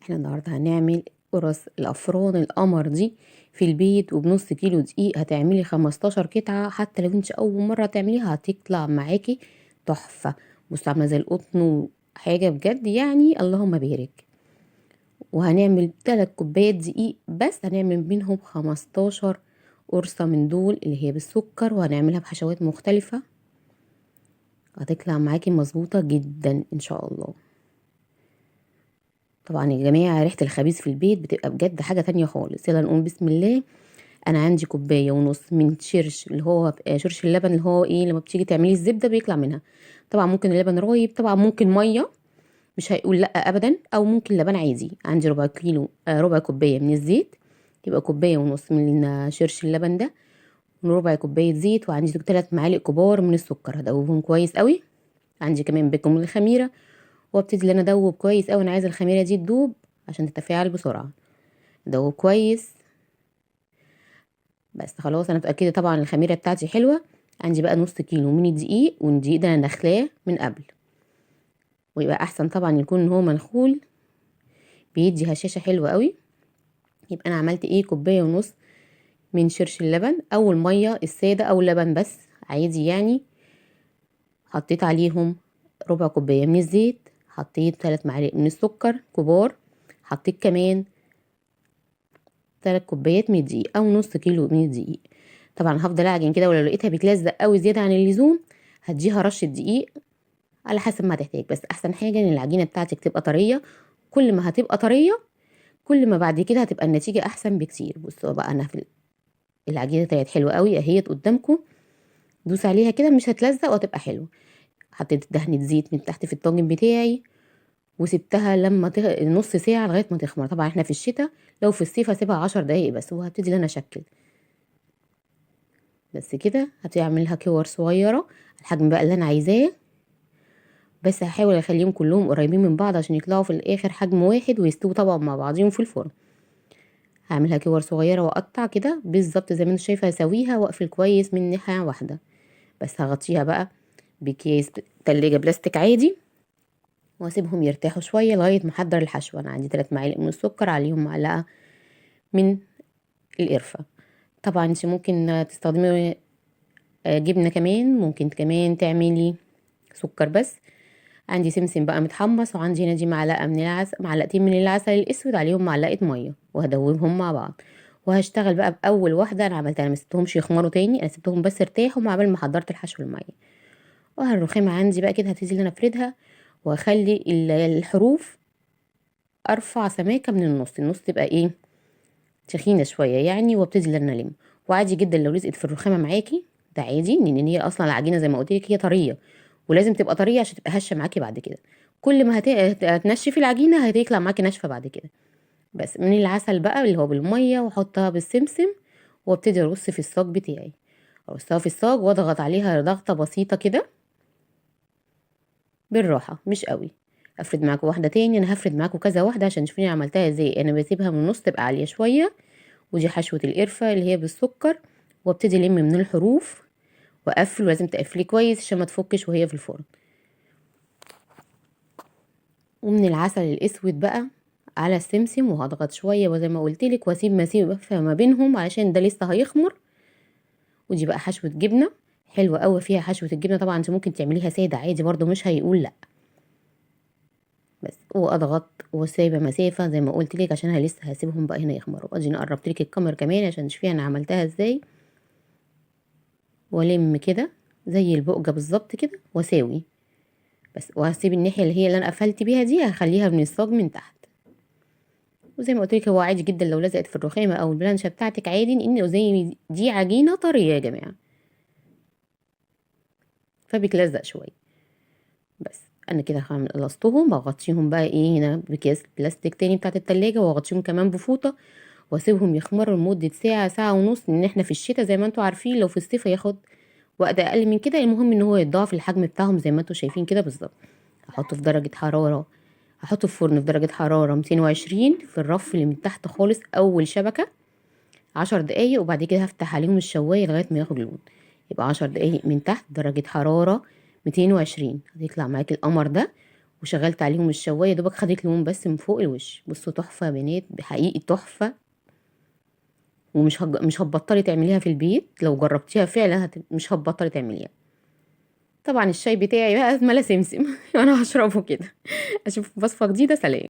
احنا النهارده هنعمل قرص الافران القمر دي في البيت، وبنص كيلو دقيق هتعملي 15 قطعه. حتى لو انت اول مره تعمليها هتطلع معاكي تحفه. بص عامله زي القطن وحاجه بجد، يعني اللهم بارك. وهنعمل 3 كوبايات دقيق بس، هنعمل منهم 15 قرصه من دول اللي هي بالسكر، وهنعملها بحشوات مختلفه. هتطلع معاكي مظبوطه جدا ان شاء الله. طبعا يا جماعه ريحه الخبيز في البيت بتبقى بجد حاجه تانية خالص. يلا نقوم بسم الله. انا عندي كوبايه ونص من شرش، اللي هو شرش اللبن، اللي هو ايه لما بتيجي تعملي الزبده بيطلع منها. طبعا ممكن اللبن رايب، طبعا ممكن ميه، مش هيقول لا ابدا، او ممكن لبن عادي. عندي ربع كيلو ربع كوبايه من الزيت، يبقى كوبايه ونص من شرش اللبن ده، وربع كوبايه زيت. وعندي 3 معالق كبار من السكر هدوبهم كويس قوي. عندي كمان بيكم الخميره، وابتدي ان انا ادوب كويس قوي. انا عايزه الخميره دي تدوب عشان تتفاعل بسرعه. ادوب كويس. بس خلاص انا متاكده طبعا الخميره بتاعتي حلوه. عندي بقى نص كيلو من الدقيق، والدقيق ده انا داخلاه من قبل، ويبقى احسن طبعا يكون هو منخول، بيدي هشاشه حلوه قوي. يبقى انا عملت ايه؟ كوبايه ونص من شرش اللبن او الميه الساده او اللبن بس عادي يعني. حطيت عليهم ربع كوبايه من الزيت، حطيت 3 معالق من السكر كبار، حطيت كمان 3 كوبايات من الدقيق او نص كيلو من الدقيق. طبعا هفضل اعجن كده، ولو لقيتها بتلزق قوي زياده عن اللزوم هديها رشه دقيق على حسب ما هتحتاج. بس احسن حاجه ان العجينه بتاعتك تبقى طريه. كل ما هتبقى طريه كل ما بعد كده هتبقى النتيجه احسن بكتير. بصوا بقى انا في العجينه طلعت حلوه قوي اهيت قدامكم. دوس عليها كده مش هتلزق وهتبقى حلوه. حطيت دهنه زيت من تحت في الطاجن بتاعي، وسبتها لما نص ساعه لغايه ما تخمر. طبعا احنا في الشتاء، لو في الصيف هسيبها 10 دقايق بس، وهبتدي ان انا اشكل. بس كده هبتدي اعملها كور صغيره الحجم بقى اللي انا عايزاه. بس هحاول اخليهم كلهم قريبين من بعض عشان يطلعوا في الاخر حجم واحد، ويستووا طبعا مع بعضهم في الفرن. هعملها كور صغيره واقطع كده بالظبط زي ما انت شايفه، هسويها واقفل كويس من ناحيه واحده. بس هغطيها بقى بكيس تلاجة بلاستيك عادي، واسيبهم يرتاحوا شويه لغايه ما احضر الحشوه. انا عندي 3 معالق من السكر، عليهم معلقه من القرفه. طبعا انت ممكن تستخدمي جبنه كمان، ممكن كمان تعملي سكر بس. عندي سمسم بقى متحمص، وعندي هنا دي معلقه من العسل، معلقتين من العسل الاسود، عليهم معلقه ميه، وهدوبهم مع بعض. وهشتغل بقى باول واحده انا عملتها. انا ما سبتهمش يخمروا تاني، انا سبتهم بس ارتاحوا مع بال ما حضرت الحشو الميه. الرخامه عندي بقى كده هبتدي ان انا افردها، واخلي الحروف ارفع سماكه من النص تبقى ايه تخينه شويه يعني، وابتدي ان انا الم. وعادي جدا لو لزقت في الرخامه معاكي ده عادي، لان هي اصلا العجينه زي ما قلت لك هي طريه، ولازم تبقى طريه عشان تبقى هشه معاكي بعد كده. كل ما هتنشفي العجينه هتطلع معاكي ناشفه بعد كده. بس من العسل بقى اللي هو بالميه، واحطها بالسمسم، وابتدي ارص في الصاج بتاعي. ارصها في الصاج واضغط عليها ضغطه بسيطه كده بالراحه مش قوي. افرد معاكم واحده تاني. انا هفرد معاكم كذا واحده عشان تشوفوني عملتها ازاي. انا بسيبها من النص تبقى عاليه شويه، ودي حشوه القرفه اللي هي بالسكر. وابتدي الم من الحروف واقفل، ولازم تقفلي كويس عشان ما تفكش وهي في الفرن. ومن العسل الاسود بقى على السمسم، وهضغط شويه وزي ما قلت لك، واسيب مسافه ما بينهم علشان ده لسه هيخمر. ودي بقى حشوه جبنه حلوه قوي فيها حشوه الجبنه. طبعا انت ممكن تعمليها ساده عادي برده مش هيقول لا. بس واضغط وسايبه مسافه زي ما قلت لك عشان انا لسه هسيبهم بقى هنا يخمروا. ادي انا قربت لك الكاميرا كمان عشان تشوفي انا عملتها ازاي. والم كده زي البقجه بالظبط كده واساوي بس. وهسيب الناحيه اللي انا قفلت بيها دي هخليها من الصاج من تحت. وزي ما قلت لك هو عادي جدا لو لزقت في الرخامه او البلانشه بتاعتك عادي، لان زي دي عجينه طريه يا جماعه فبتلزق شويه. بس انا كده خلصتهم. بغطيهم بقى ايه هنا بكيس بلاستيك تاني بتاعت التلاجة، واغطيهم كمان بفوطه، واسيبهم يخمروا لمده ساعه ساعه ونص. لان احنا في الشتاء زي ما انتوا عارفين، لو في الصيف هياخد وقت اقل من كده. المهم ان هو يتضاعف الحجم بتاعهم زي ما انتوا شايفين كده بالظبط. هحطه في درجه حراره، هحطه في فرن في درجه حراره 220 في الرف اللي من تحت خالص اول شبكه 10 دقايق. وبعد كده هفتح عليهم الشوايه لغايه ما ياخد لون. يبقى 10 دقايق من تحت درجه حراره 220 هتطلع معاكي القمر ده. وشغلت عليهم الشوايه دوبك خدت لون بس من فوق الوش. بصوا تحفه يا بنات، حقيقي تحفه. مش هتبطلي تعمليها في البيت، لو جربتيها فعلا مش هتبطلي تعمليها. طبعا الشاي بتاعي بقى ملا سمسم. وانا هشربه كده. اشوف وصفه جديده، سلام.